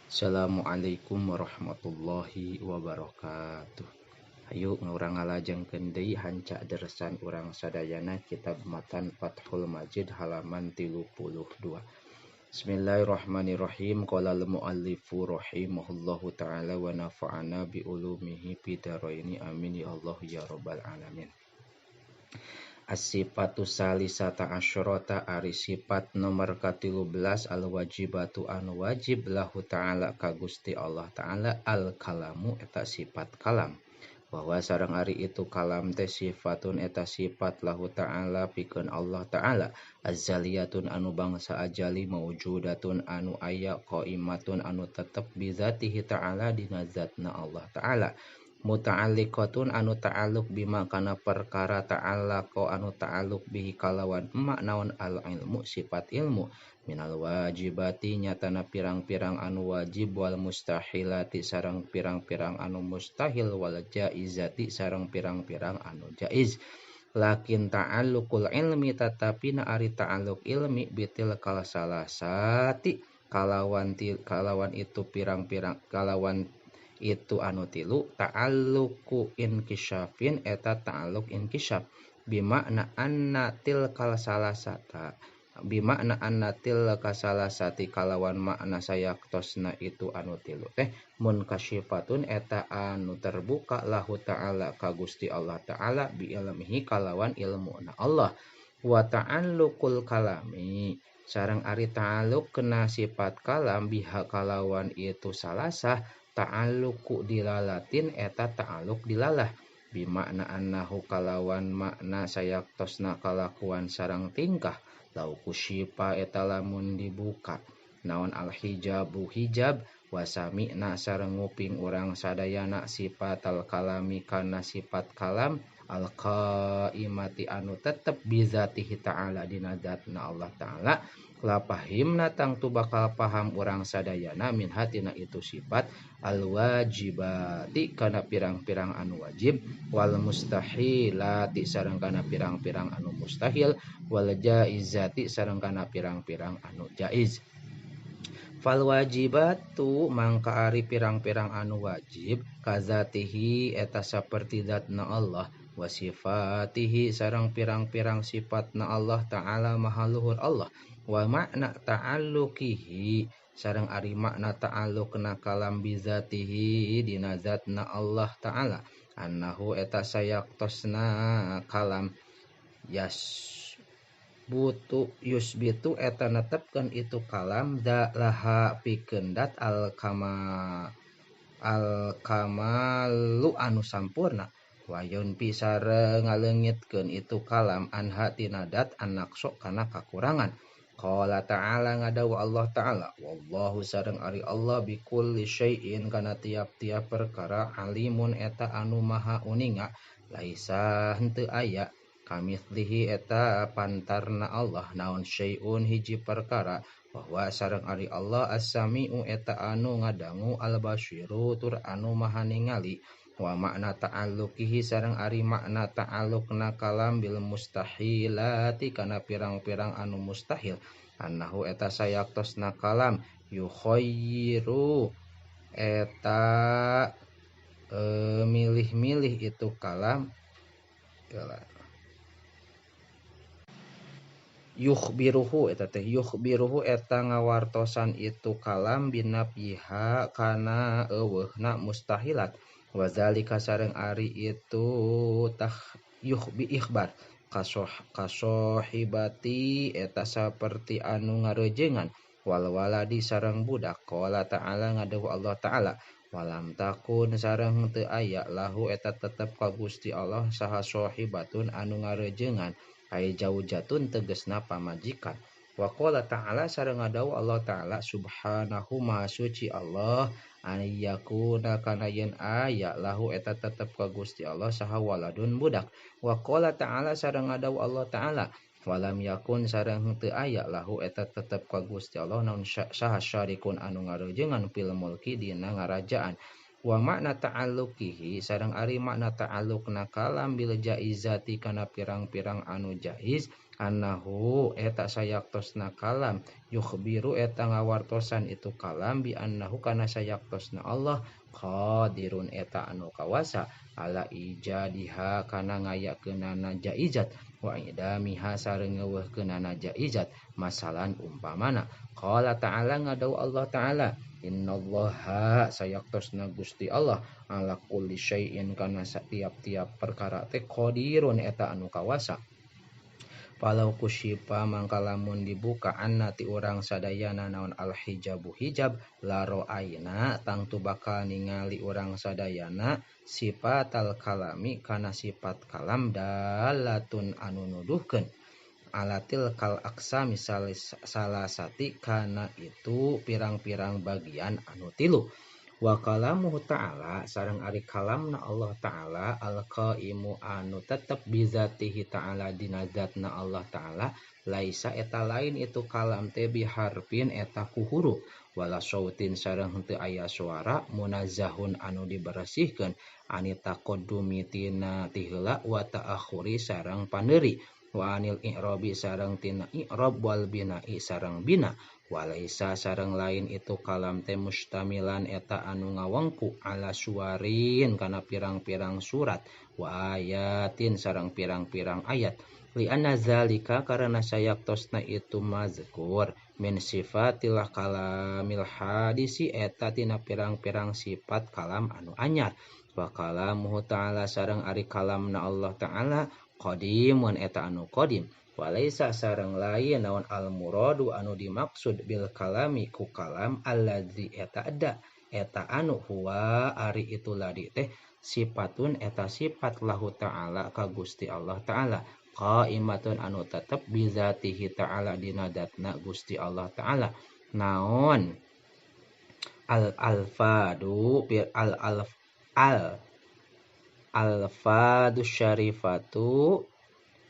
Assalamualaikum warahmatullahi wabarakatuh. Hayu ngurang ngalajengkeun deui hanca deresan urang sadayana kitab matan Fathul Majid halaman 32. Bismillahirrahmanirrahim. Qala al-muallifu rahimahullahu taala wa nafa'ana bi ulumihi fid dharaini amin ya Allah ya rabbal alamin. As-sifatu salisata asyarata ari sifat nomor ka-13 al-wajibatu anu wajib lahu ta'ala ka Gusti Allah ta'ala al-kalamu eta sifat kalam. Bahwa sareng ari itu kalam teh sifatun eta sifat lahu ta'ala pikeun Allah ta'ala azaliyatun anu bangsa ajali mawjudatun anu aya qaimatun anu tetep bizatihi ta'ala dina zatna Allah ta'ala muta'alliqatun anu ta'alluq bima kana perkara ta'allaqo anu ta'alluq bihi kalawan emak naon al ilmu sifat ilmu minal wajibati nyatana pirang-pirang anu wajib wal mustahilati sareng pirang-pirang anu mustahil wal jaizati sareng pirang-pirang anu jaiz. Lakin ta'alluqul ilmi tetapi na ari ta'alluq ilmi bitil kala salasati kalawan itu pirang-pirang kalawan itu anu tilu ta'alluqu inkisyafin eta ta'alluq inkisyaf bimakna anna tilkal salasata bimakna anna tilka salasati kalawan makna sayaktosna itu anu tilu teh munkasyifatun eta anu terbuka lahu ta'ala ka Gusti Allah ta'ala bi ilmihi kalawan ilmuna Allah wa ta'alluqul kalami sareng ari ta'alluq kena sifat kalam biha kalawan itu salasah ta'alluqu dilalatin eta ta'alluq dilalah bimakna annahu kalawan makna sayaktosna kalakuan sareng tingkah lau kusyifa eta lamun dibuka naon al hijabu hijab wasami'na sareng nguping urang sadayana sifat al kalami kana sifat kalam al qaimati anu tetep bizatihi ta'ala dina zatna Allah ta'ala la pahimna tang tu bakal paham urang sadayana min hatina itu sifat al wajibati kana pirang-pirang anu wajib wal mustahilati sareng kana pirang-pirang anu mustahil wal jaizati sareng kana pirang-pirang anu jaiz. Fal wajibatu mangka ari pirang-pirang anu wajib kazatihi eta saperti zatna Allah wa sifatihi sareng pirang-pirang sifatna Allah ta'ala mahaluhur Allah wa makna ta'alluqihi sareng ari makna ta'alluqna kalam bizatihi dina zatna Allah ta'ala annahu eta sayaktosna kalam yusbitu eta netepkeun itu kalam da laha pikeun dat al kamalu anu sampurna wayun pisare ngaleungitkeun itu kalam anha tina dat annaqso kana kakurangan. Qala ta'ala ngadawu Allah ta'ala wallahu sareng ari Allah bikulli syai'in kana tiap-tiap perkara alimun eta anu maha uninga laisa henteu aya kamitslihi eta pantarna Allah naon syai'un hiji perkara bahwa sareng ari Allah as-sami'u eta anu ngadangu al-basyiru tur anu maha ningali wa makna ta'alluqihi sareng ari makna ta'alluqna kalam bil mustahilati kana pirang-pirang anu mustahil annahu eta sayaktosna kalam yukhayyiru eta milih-milih itu kalam yukhbiruhu eta ngawartosan itu kalam binafiha kana eueuhna mustahilat wazalika sareng ari itu ikhbar kasohibati eta saperti anu ngareujeungan wal waladi sareng budak qala ta'ala ngadawu Allah ta'ala walam takun sareng teu aya lahu eta tetep ka Gusti Allah saha sohibatun anu ngareujeungan ai jaujatun tegesna pamajikan wa qala ta'ala sareng ngadawu Allah ta'ala subhanahu maha suci Allah ayyakuna kana yen aya lahu eta tetep ka Gusti Allah saha waladun budak wa qala ta'ala sareng ngadawu Allah ta'ala walam yakun sareng teu aya lahu eta tetep ka Gusti Allah naon saha syarikun anu ngareujeungan fil mulki dina ngarajaan wa makna ta'alluqihi sareng ari makna ta'alluqna kalam bil jaizati kana pirang-pirang anu jaiz annahu eta sayaktosna kalam yukhbiru eta ngawartosan itu kalam bi annahu kana sayaktosna Allah qadirun eta anu kawasa ala ijadiha kana ngayakeunana jaizat wa idamiha sareng ngeuweuhkeunana jaizat masalan umpamana qala ta'ala ngadau Allah ta'ala innallaha sayaktosna Gusti Allah ala kulli syai'in kana satiap-tiap perkara teh qadirun eta anu kawasa. Palau kusyifa mangka lamun dibuka annati urang sadayana naon al hijabu hijab laro aina tangtu bakal ningali urang sadayana sifat al kalami kana sifat kalam dalatun anu nuduhkeun alatil kal aksa misal salasati kana itu pirang-pirang bagian anu tilu wa kalamuhu ta'ala sareng ari kalamna Allah ta'ala al-qaimu anu tetep bizatihi ta'ala dina zatna Allah ta'ala laisa eta lain itu kalam teh biharfin eta ku huruf wala sautin sareng henteu aya suara munazzahun anu dibersihkeun anita qaddumi tina tiheula wa ta'akhuri sareng pandeuri wa anil i'rabi sareng tina i'rab wal bina'i sareng bina walaisa sareng lain itu kalam teh mustamilan eta anu ngawengku ala suwarin kana pirang-pirang surat wa ayatin sareng pirang-pirang ayat li anna zalika karena sayaktosna itu mazkur min sifatil kalamil hadisi eta tina pirang-pirang sifat kalam anu anyar wa kalamuhu ta'ala sareng ari kalamna Allah ta'ala qadimun eta anu qadim walaisa sareng lain naon al muradu anu dimaksud bil kalami ku kalam allazi eta ada eta anu huwa ari itu ladi teh sifatun eta sifat lahu ta'ala ka Gusti Allah ta'ala qaimatun anu tetep bizatihi ta'ala dina zatna Gusti Allah ta'ala naon al alfadu al alf al alfadu syarifatu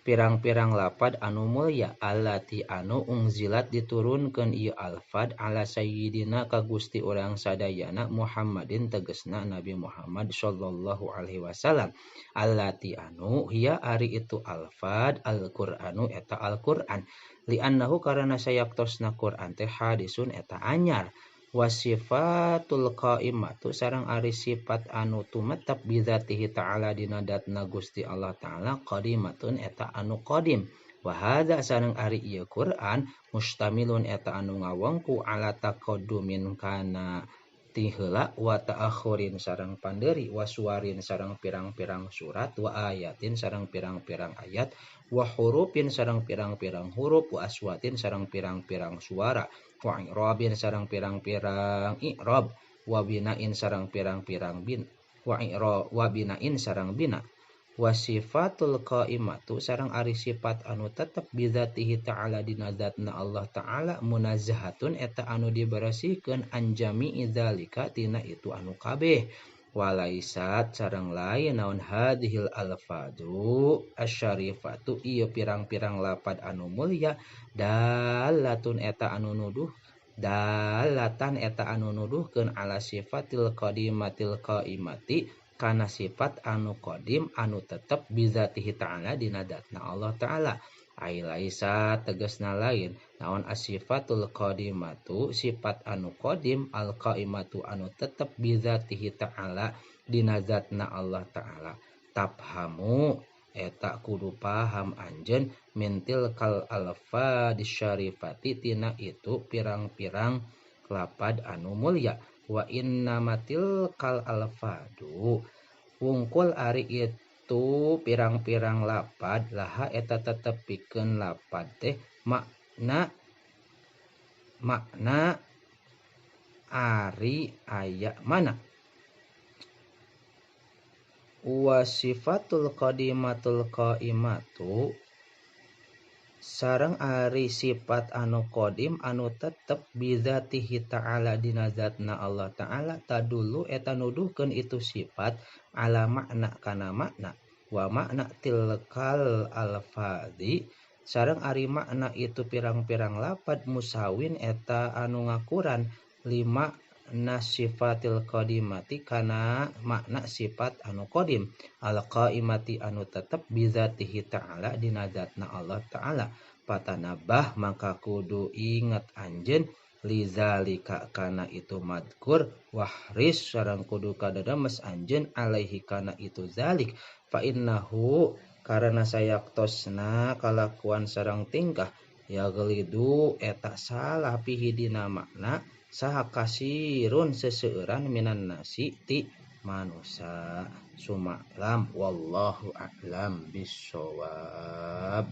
pirang-pirang lapad anu mulya allati anu ungzilat diturunkeun ieu alfad ala sayyidina ka Gusti urang sadayana Muhammadin tegesna Nabi Muhammad sallallahu alaihi wasallam allati anu hiya ari itu alfad al-Qur'anu eta Al-Qur'an li annahu karana sayaktosna Qur'an teh hadisun eta anyar wasifatul qaimatu sareng ari sifat anu tumetep bizatihi ta'ala dina datna Gusti Allah ta'ala qadimatun eta anu qadim wa hadza sareng ari ieu Quran mustamilun eta anu ngawengku ala taqaddumin kana tiheula wa ta'akhurin sareng pandeuri wa suwarin sareng pirang-pirang surat wa ayatin sareng pirang-pirang ayat wa hurufin sareng pirang-pirang huruf wa aswatin sareng pirang-pirang suara wa i'rabin sareng pirang-pirang i'rab wa bina'in sareng pirang-pirang bin wa bina'in sareng bina wa sifatul qaimatu sareng ari sifat anu tetep bizatihi ta'ala dina zatna Allah ta'ala munazzahatun eta anu dibersihkeun an jami'i zalika tina itu anu kabeh walaisat sareng lain naon hadhil alfadu asyarifatu ieu pirang-pirang lapad anu mulya dalatun eta anu nuduh dalatan eta anu nuduhkeun ala sifatil qadimatil qaimati kana sifat anu qadim anu tetep bizatihi ta'ala dina zatna Allah ta'ala ai laisa tegasna lain naon asifatul qadimatu sifat anu qadim al qaimatu anu tetep bizatihi ta'ala dina zatna Allah ta'ala tafhamu eta kudu paham anjeun mintil kal alfa disyarifati tina itu pirang-pirang lapad anu mulya wa innamatil kal alfadu wungkul ari itu pirang-pirang lapad laha eta tetep pikeun lapad teh makna ari aya mana wa sifatul qadimatul qaimatu sareng ari sifat anu qadim anu tetep bizatihi ta'ala dina zatna Allah ta'ala tadulu eta nuduhkeun itu sifat ala makna kana makna wa makna tilkal alfazi sareng ari makna itu pirang-pirang lapad musawin eta anu ngakuran makna sifatil qadimati kana makna sifat anu qadim al qaimati anu tetep bizatihi ta'ala dina zatna Allah ta'ala. Patanabah maka kudu inget anjeun lizalika kana itu madkur wahris sareng kudu kadademes anjeun alaihi kana itu zalik fa innahu karena sayaktosna kalakuan sareng tingkah ya gelidu eta salah pihi dina makna saha kasirun seseueuran minan nasi ti manusa. Sumalam wallahu a'lam bissawab.